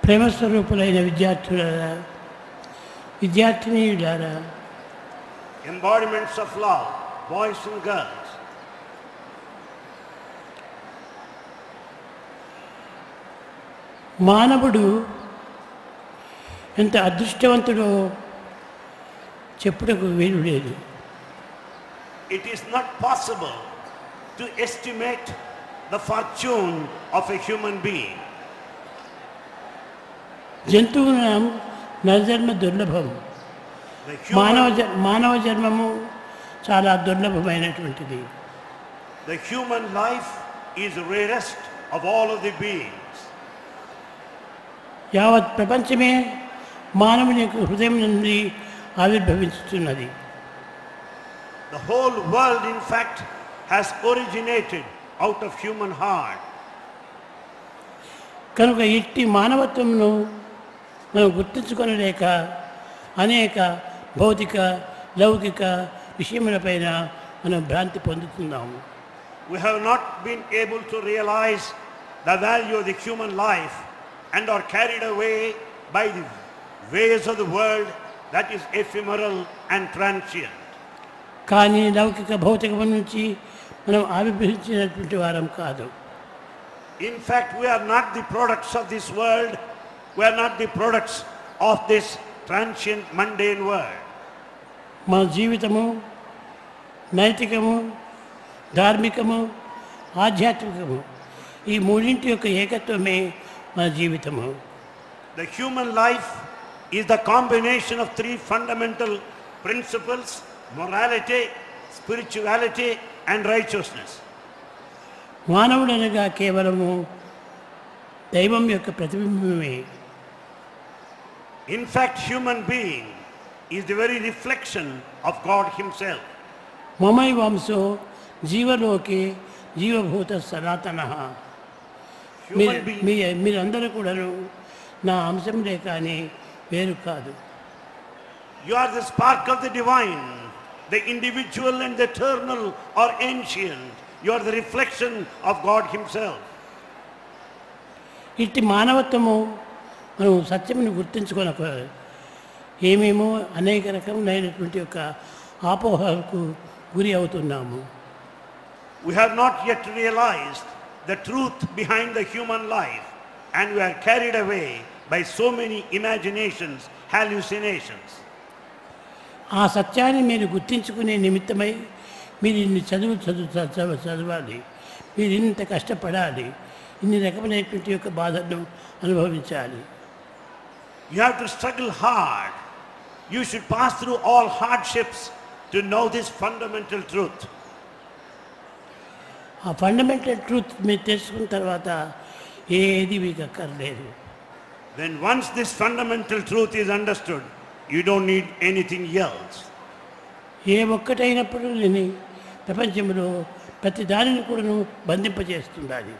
ప్రేమస్వరూపులైన విద్యార్థులారా, విద్యార్థినీయులారా, embodiments of love, boys and girls, మానవుడు ఎంత అదృష్టవంతుడో చెప్పుటకు వీలు లేదు. it is not possible to estimate the fortune of a human being. జంతువునాం నరజన్మ దుర్లభం. మానవ జన్మము చాలా దుర్లభమైనటువంటిది. The human life is rarest of all of the beings. యావత్ ప్రపంచమే మానవుని యొక్క హృదయం నుండి ఆవిర్భవిస్తున్నది. The whole world in fact has originated out of human heart. కనుక ఇట్టి మానవత్వమును మనం గుర్తించుకొనలేక అనేక భౌతిక లౌకిక విషయములపైన మనం భ్రాంతి పొందుతున్నాము. We have not been able to realize the value of the human life and are carried away by the ways of the world that is ephemeral and transient. కానీ లౌకిక భౌతికం నుంచి మనం ఆవిర్భవించినటువంటి వారం కాదు. In fact, we are not the products of this world. We are not the products of this transient, mundane world. మన జీవితము నైతికము, ధార్మికము, ఆధ్యాత్మికము ఈ మూడింటి యొక్క ఏకత్వమే మన జీవితము. The human life is the combination of three fundamental principles: morality, spirituality and righteousness. మానవుడనగా కేవలము దైవం యొక్క ప్రతిబింబమే. In fact, human being is the very reflection of God himself. మమై వంశో జీవలోకే జీవభూత సనాతనః. మీరందరూ కూడాను నా అంశంలే కానీ వేరు కాదు. You are the spark of the divine, the individual and the eternal or ancient. You are the reflection of God himself. ఇట్టి మానవత్వము మనం సత్యమును గుర్తించుకొనక ఏమేమో అనేక రకములైనటువంటి యొక్క ఆపోహలకు గురి అవుతున్నాము. We have not yet realized the truth behind the human life and we are carried away by so many imaginations, hallucinations. ఆ సత్యాన్ని మీరు గుర్తించుకునే నిమిత్తమై మీరు ఇన్ని చదవాలి, మీరు ఇంత కష్టపడాలి, ఇన్ని రకమైనటువంటి యొక్క బాధను అనుభవించాలి. You have to struggle hard. You should pass through all hardships to know this fundamental truth. ఆ ఫండమెంటల్ ట్రూత్ మీరు తెలుసుకున్న తర్వాత ఏది మీకు అక్కర్లేదు. Then once this fundamental truth is understood, you don't need anything else. ఏ ఒక్కటైనప్పుడు నేను ప్రపంచంలో ప్రతి దానిని కూడాను బంధింపజేస్తుండాలి.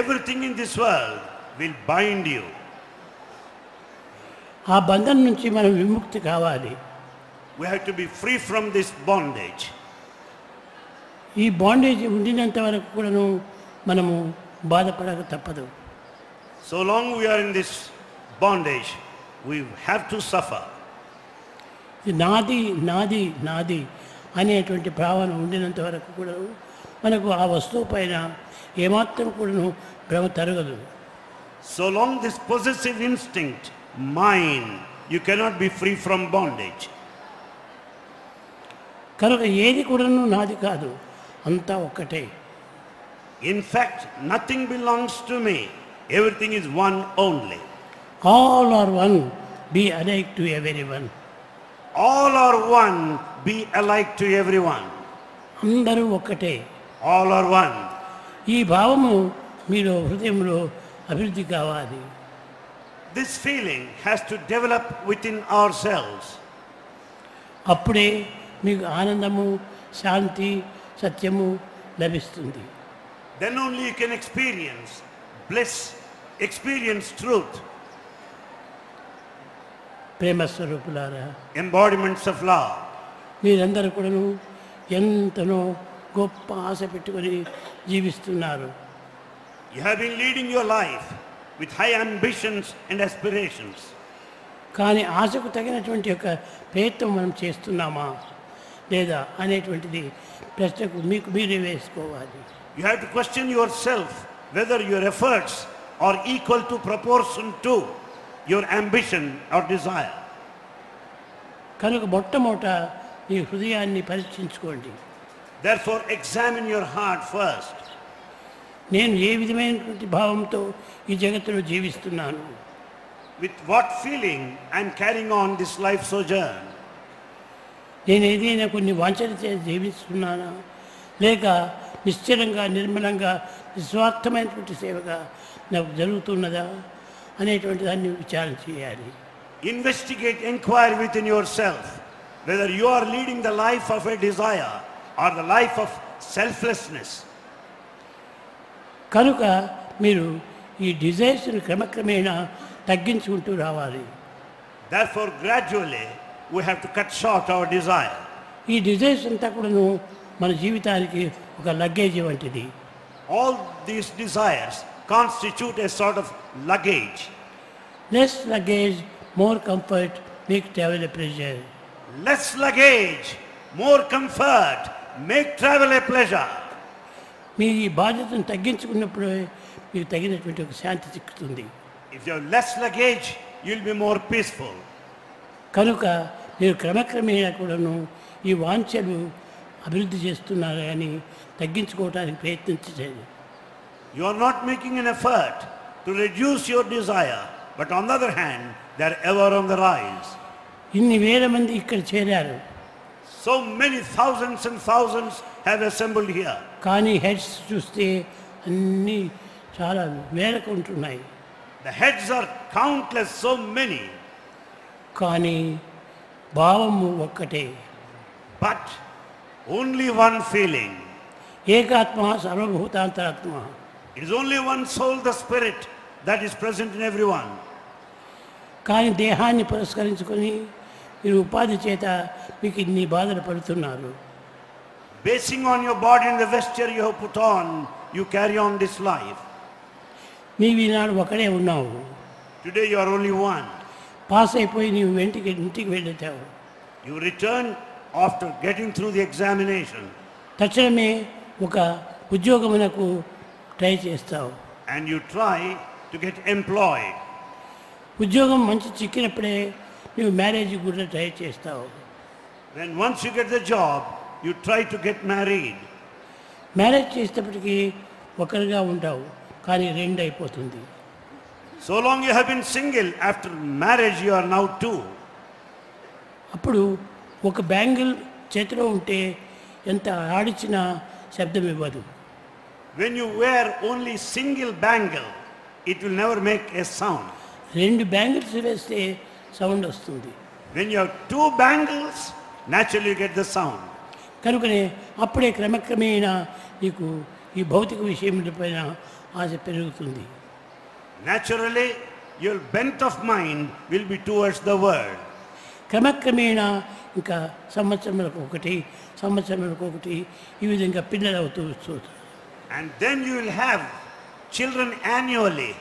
Everything in this world will bind you. ఆ బంధం నుంచి మనం విముక్తి కావాలి. We have to be free from this bondage. ఈ బాండేజ్ ఉండినంత వరకు కూడాను మనము బాధపడక తప్పదు. So long we are in this bondage, we have to suffer. నాది నాది నాది అనేటువంటి భావన ఉండినంత వరకు కూడా మనకు ఆ వస్తువు పైన ఏమాత్రం కూడాను భ్రమ తరగదు. So long this possessive instinct, mine, you cannot be free from bondage. కనుక ఏది కూడాను నాది కాదు, అంతా ఒక్కటే. In fact, nothing belongs to me. Everything is one only. All are one, be alike to everyone. All are one, be alike to everyone. అందరూ ఒక్కటే. All are one. ఈ భావము మీలో హృదయంలో అభివృద్ధి కావాలి. This feeling has to develop within ourselves. అప్పుడే మీకు ఆనందము, శాంతి, సత్యము లభిస్తుంది. Then only you can experience bliss, experience truth. ప్రేమ స్వరూపులారా, embodiments of love. మీరందరూ కూడాను ఎంతనో గొప్ప ఆశ పెట్టుకొని జీవిస్తున్నారు. You have been leading your life with high ambitions and aspirations. కానీ ఆశకు తగినటువంటి యొక్క ప్రయత్నం మనం చేస్తున్నామా లేదా అనేటువంటిది ప్రశ్నకు మీకు మీరే వేసుకోవాలి. You have to question yourself whether your efforts are equal to proportion to your ambition or desire. కనుక మొట్టమొదట మీ హృదయాన్ని పరీక్షించుకోండి. Therefore, examine your heart first. నేను ఏ విధమైనటువంటి భావంతో ఈ జగత్తులో జీవిస్తున్నాను, With what feeling I am carrying on this life sojourn? నేను ఏదైనా కొన్ని వాంఛలు చేసి జీవిస్తున్నానా లేక నిశ్చలంగా నిర్మలంగా నిస్వార్థమైనటువంటి సేవగా నాకు జరుగుతున్నదా అనేటువంటి దాన్ని విచారణ చేయాలి. Investigate, inquire within yourself whether you are leading the life of a desire or the life of selflessness. కనుక మీరు ఈ డిజైర్స్ని క్రమక్రమేణా తగ్గించుకుంటూ రావాలి. Therefore, gradually we have to cut short our desire. ఈ డిజైర్స్ అంతా కూడాను మన జీవితానికి ఒక లగేజ్ వంటిది. All these desires constitute a sort of luggage. Less luggage more comfort make travel a pleasure. Less luggage, more comfort, make travel a pleasure. మీ ఈ బాధ్యతను తగ్గించుకున్నప్పుడు మీకు తగినటువంటి ఒక శాంతి చిక్కుతుంది. If you have less luggage, you will be more peaceful. కనుక మీరు క్రమక్రమేణా కూడాను ఈ వాంఛలు అభివృద్ధి చేస్తున్నారు కానీ తగ్గించుకోవడానికి ప్రయత్నించండి. You are not making an effort to reduce your desire, but on the other hand, they are ever on the rise. ఇన్ని వేల మంది ఇక్కడ చేరారు, So many thousands and thousands have assembled here. కానీ హెడ్స్ చూస్తే అన్నీ చాలా వేలకు ఉంటున్నాయి. The heads are countless, so many, కానీ భావము ఒక్కటే. but only one feeling. ఏకాత్మ సర్వభూతాంతరాత్మ. It is only one soul, the spirit, that is present in everyone. కానీ దేహాన్ని పురస్కరించుకొని మీరు ఉపాధి చేత మీకు ఇన్ని బాధలు పడుతున్నారు. Basing on your body and the vesture you have put on, you carry on this life. నీవు ఈనాడు ఒకడే ఉన్నావు. Today you are only one. Pass అయిపోయి నీవు ఇంటికి వెళ్ళావు. You return after getting through the examination. తక్షణమే ఒక ఉద్యోగమునకు ట్రై చేస్తావు. And you try to get employed. ఉద్యోగం మంచి చిక్కినప్పుడే నువ్వు మ్యారేజ్ కూడా ట్రై చేస్తావు. Then once you get the job, you try to get married. Marriage చేసేటప్పటికి ఒకరిగా ఉంటావు, కానీ రెండు అయిపోతుంది. So long you have been single, after marriage you are now two. అప్పుడు ఒక బ్యాంగిల్ చేతిలో ఉంటే ఎంత ఆడిచినా శబ్దం ఇవ్వదు. When you wear only single bangle, it will never make a sound. రెండు బ్యాంగిల్స్ వేస్తే సౌండ్ వస్తుంది. When you have two bangles, naturally you get the sound. కనుకనే అప్పుడే క్రమక్రమేణా నీకు ఈ భౌతిక విషయములపైన ఆశ పెరుగుతుంది. Naturally, your bent of mind will be towards the world. క్రమక్రమేణా ఇంకా సంవత్సరములకు ఒకటి ఈ విధంగా పిల్లలు అవుతూ వస్తుంది. And then you will have children annually.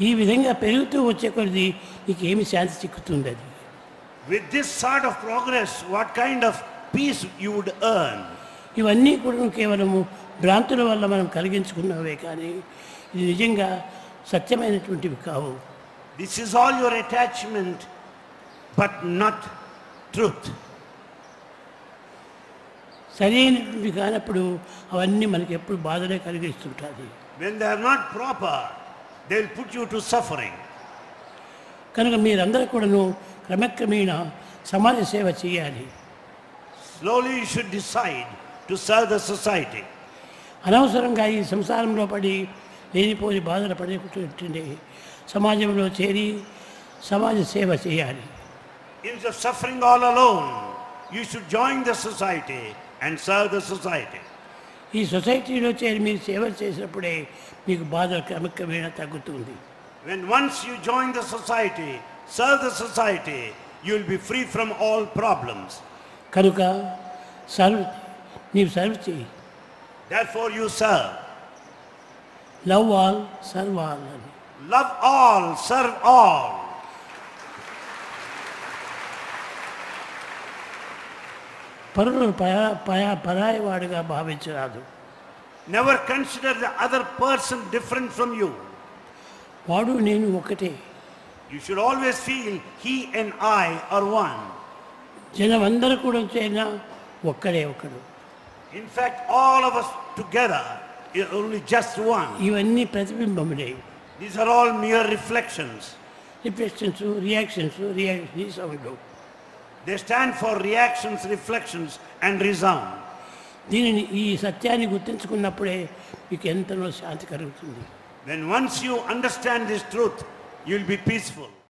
ఈ విధంగా పెరుగుతూ వచ్చే కొద్ది నీకు ఏమి శాంతి చిక్కుతుంది. అది With this sort of progress, what kind of peace you would earn? ఇవన్నీ కూడా కేవలము భ్రాంతుల వల్ల మనం కలిగించుకున్నవే, కానీ ఇది నిజంగా సత్యమైనటువంటివి కావు. This is all your attachment, but not truth. సరైనటువంటి కానప్పుడు అవన్నీ మనకి ఎప్పుడు బాధలే కలిగిస్తుంటుంది. When they are not proper, they will put you to suffering. కనుక మీరందరూ కూడాను క్రమక్రమేణా సమాజ సేవ చేయాలి. Slowly you should decide to serve the society. అనవసరంగా ఈ సంసారంలో పడి లేనిపోని బాధలు పడేటట్టుండే సమాజంలో చేరి సమాజ సేవ చేయాలి. Instead of suffering all alone, you should join the society and serve the society. ఈ సొసైటీలో చేరి మీరు సేవలు చేసినప్పుడే మీకు బాధలు క్రమక్రమేణా తగ్గుతుంది. When once you join the society, serve the society, you will be free from all problems. కనుక నీవు సర్వ్ చేయి. Therefore you serve. Love all serve all అని. Love all, serve all. పరులు పరాయివాడిగా భావించరాదు. Never consider the other person different from you. వాడు నేను ఒకటే. You should always feel he and I are one. జనమందరూ కూడా చేరినా ఒక్కడే ఒకడు. In fact, all of us together is only just one. ఇవన్నీ ప్రతిబింబములే. These are all mere reflections. Reflections, reactions, resound. They stand for reactions, reflections and resound. దీనిని ఈ సత్యాన్ని గుర్తించుకున్నప్పుడే మీకు ఎంతనో శాంతి కలుగుతుంది. When once you understand this truth, you will be peaceful.